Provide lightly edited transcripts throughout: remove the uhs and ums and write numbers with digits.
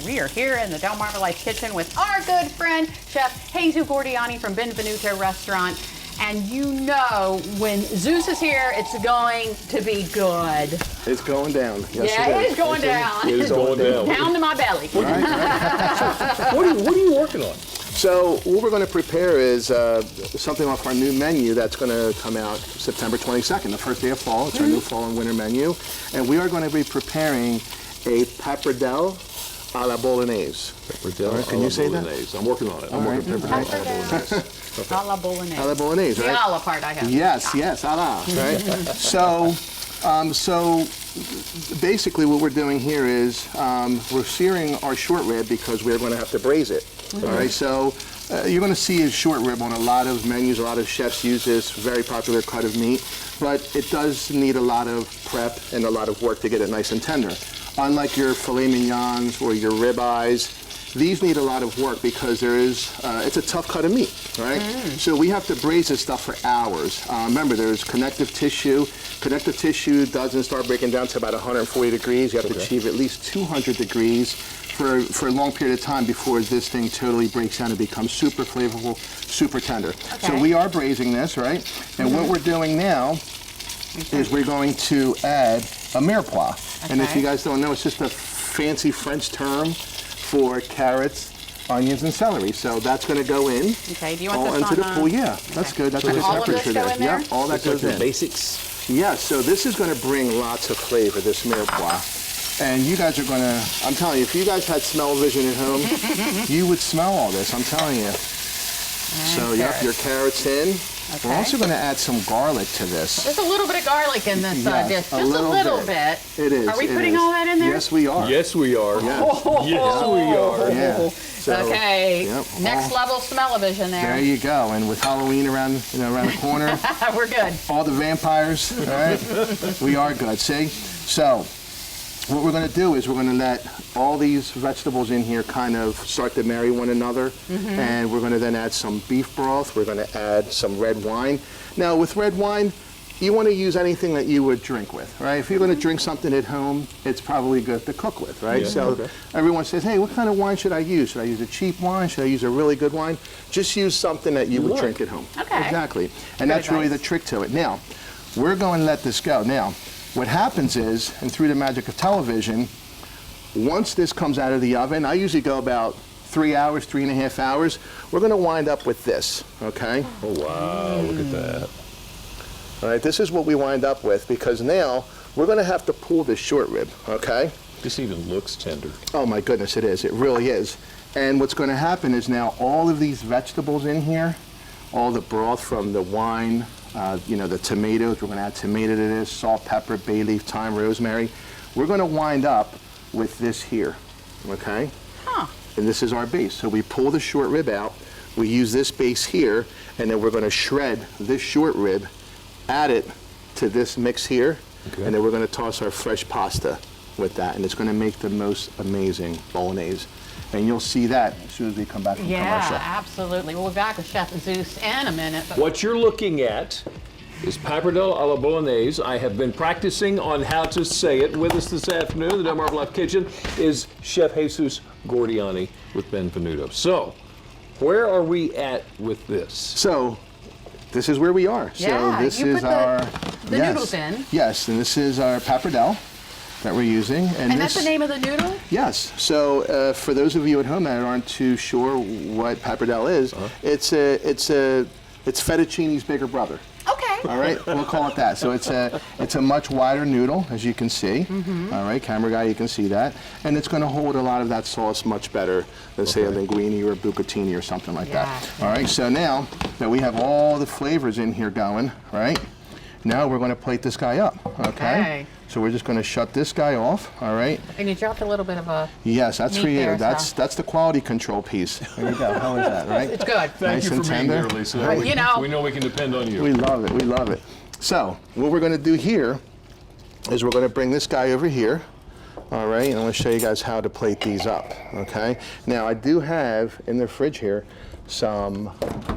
We are here in the Del Mar Life Kitchen with our good friend, Chef Jesus Goriany from Benvenuto Restaurant. And you know, when Zeus is here, it's going to be good. It's going down. Yes, yeah, it is going down. It is going down. Down to my belly. Right. What are you working on? So what we're going to prepare is something off our new menu that's going to come out September 22nd, the first day of fall. It's our new fall and winter menu. And we are going to be preparing a Pappardelle à la Bolognese. Pappardelle Can you say that? I'm working on it. I'm working on Pappardelle À la Bolognese. À la Bolognese, right? The à la part I have. Yes, à la, right? So basically what we're doing here is we're searing our short rib because we're going to have to braise it. All right, so you're going to see a short rib on a lot of menus. A lot of chefs use this very popular cut of meat, but it does need a lot of prep and a lot of work to get it nice and tender. Unlike your filet mignons or your rib eyes, these need a lot of work because it's a tough cut of meat, right? So we have to braise this stuff for hours. Remember, there's connective tissue. Connective tissue doesn't start breaking down to about 140 degrees. You have to achieve at least 200 degrees for a long period of time before this thing totally breaks down and becomes super flavorful, super tender. Okay. So we are braising this, right? And what we're doing now is we're going to add a mirepoix. Okay. And if you guys don't know, it's just a fancy French term for carrots, onions, and celery. So that's going to go in. Okay, do you want all this into on, the pool? Yeah, that's good. That's a good temperature there. Yep, all that goes in. Basics. Yeah, so this is going to bring lots of flavor, this mirepoix. And you guys are going to, I'm telling you, if you guys had smell vision at home, you would smell all this, I'm telling you. So, yep, your carrots in. Okay. We're also going to add some garlic to this. There's a little bit of garlic in this dish, just a little bit. It is. Are we putting all that in there? Yes, we are. Yes, we are. Yes, yes we are. Yeah. So, okay, next level smell-o-vision there. There you go. And with Halloween around the corner, we're good. All the vampires, all right? We are good. See? So, what we're going to do is we're going to let all these vegetables in here kind of start to marry one another. And we're going to then add some beef broth. We're going to add some red wine. Now, with red wine, you want to use anything that you would drink with, right? If you're going to drink something at home, it's probably good to cook with, right? Yeah, so everyone says, hey, what kind of wine should I use? Should I use a cheap wine? Should I use a really good wine? Just use something that you would drink at home. Okay. Exactly. And that's really the trick to it. Now, we're going to let this go. Now, what happens is, and through the magic of television, once this comes out of the oven, I usually go about 3 hours, 3.5 hours, we're going to wind up with this, okay? Oh, wow, look at that. All right, this is what we wind up with because now we're going to have to pull this short rib, okay? This even looks tender. Oh my goodness, it is. It really is. And what's going to happen is now all of these vegetables in here, all the broth from the wine, the tomatoes, we're going to add tomato to this, salt, pepper, bay leaf, thyme, rosemary. We're going to wind up with this here, okay? Huh. And this is our base. So we pull the short rib out, we use this base here, and then we're going to shred this short rib, add it to this mix here, and then we're going to toss our fresh pasta with that, and it's going to make the most amazing bolognese. And you'll see that as soon as we come back from commercial. Yeah, absolutely. We'll be back with Chef Zeus in a minute. But what you're looking at is Pappardelle à la Bolognese. I have been practicing on how to say it. With us this afternoon, the Del Mar Life Kitchen, is Chef Jesus Goriany with Benvenuto. So, where are we at with this? So, this is where we are. Yeah, so this you is put our the noodles in. Yes, and this is our pappardelle that we're using. And that's the name of the noodle? Yes. So for those of you at home that aren't too sure what pappardelle is, it's fettuccine's bigger brother. Okay. All right, we'll call it that. So it's a much wider noodle, as you can see. All right, camera guy, you can see that. And it's going to hold a lot of that sauce much better than, say, a linguine or a bucatini or something like that. All right, so now that we have all the flavors in here going, right, now we're going to plate this guy up, okay? So we're just going to shut this guy off, all right? And you dropped a little bit of a Yes, that's for you. there, that's the quality control piece. There you go. How is that, right? It's good. Thank you for being here, Lisa. We know we can depend on you. We love it. We love it. So what we're going to do here is we're going to bring this guy over here, all right? And I'm going to show you guys how to plate these up, okay? Now, I do have in the fridge here some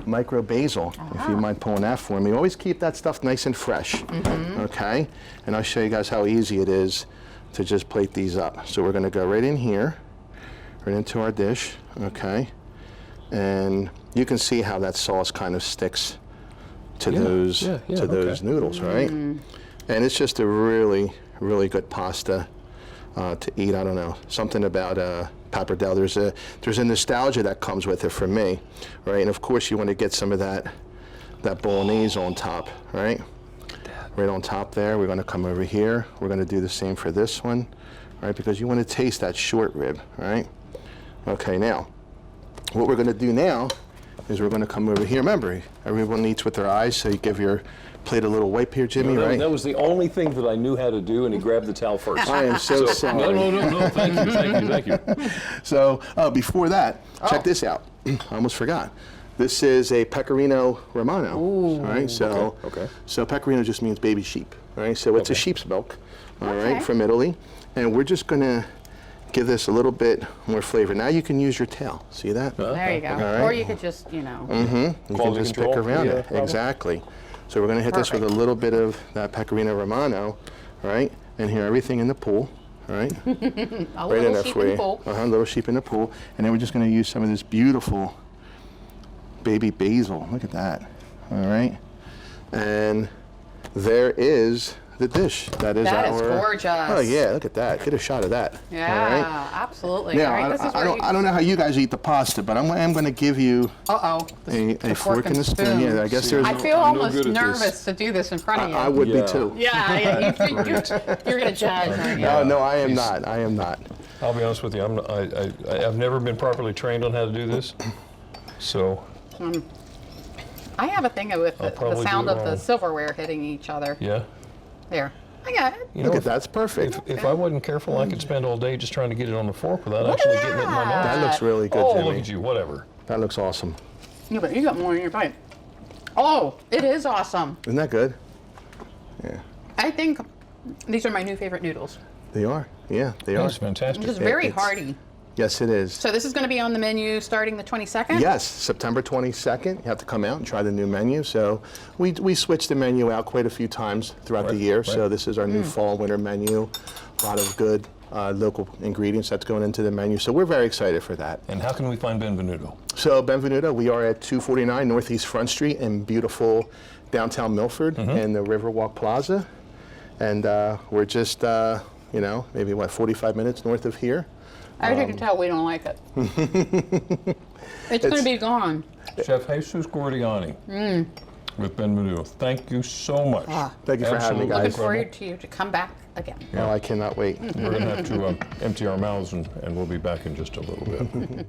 micro basil, if you mind pulling that for me. Always keep that stuff nice and fresh, okay? And I'll show you guys how easy it is to just plate these up. So we're going to go right in here, right into our dish, okay? And you can see how that sauce kind of sticks to those noodles, right? And it's just a really, really good pasta to eat. I don't know, something about Pappardelle. There's a nostalgia that comes with it for me, right? And of course, you want to get some of that bolognese on top, right? Right on top there. We're going to come over here. We're going to do the same for this one, right? Because you want to taste that short rib, right? Okay, now, what we're going to do now is we're going to come over here. Remember, everyone eats with their eyes, so you give your plate a little wipe here, Jimmy, right? That was the only thing that I knew how to do, and he grabbed the towel first. I am so sorry. No, thank you. So, before that, check this out. I almost forgot. This is a Pecorino Romano. All right, so so Pecorino just means baby sheep. All right, so it's a sheep's milk. All right, from Italy, and we're just gonna give this a little bit more flavor. Now you can use your tail. See that? There you go. Right. Or you could just, you know. You can just pick around it. Exactly. So we're gonna hit this with a little bit of that Pecorino Romano, right? And here, everything in the pool. All right. A little sheep in the pool. Little sheep in the pool, and then we're just gonna use some of this beautiful baby basil. Look at that. All right. And there is the dish. That is gorgeous. Oh yeah, look at that. Get a shot of that. Yeah, all right? Absolutely. Now, All right, I don't know how you guys eat the pasta, but I'm going to give you a fork and a spoon. Yeah, I guess there's. I feel almost nervous to do this in front of you. I would be too. Yeah, you think you're going to judge, aren't you? No, I am not. I am not. I'll be honest with you. I've never been properly trained on how to do this, so. I have a thing with the sound of the silverware hitting each other. Yeah. There. I got it. Look at that. That's perfect. If I wasn't careful, I could spend all day just trying to get it on the fork without actually getting it in my mouth. That looks really good, Jimmy. Look at you, whatever. That looks awesome. Yeah, but you got more in your bite. Oh, it is awesome. Isn't that good? Yeah. I think these are my new favorite noodles. They are. Yeah, they are. That's fantastic. It's very hearty. Yes, it is. So this is going to be on the menu starting the 22nd? Yes, September 22nd. You have to come out and try the new menu. So we switched the menu out quite a few times throughout the year. So this is our new fall winter menu. A lot of good local ingredients that's going into the menu. So we're very excited for that. And how can we find Benvenuto? So Benvenuto, we are at 249 Northeast Front Street in beautiful downtown Milford in the Riverwalk Plaza. And we're just, maybe 45 minutes north of here. As you can tell, we don't like it. It's going to be gone. Chef Jesus Goriany with Benvenuto. Thank you so much. Thank you for having me, guys. Looking forward to you to come back again. Oh, I cannot wait. We're going to have to empty our mouths, and we'll be back in just a little bit.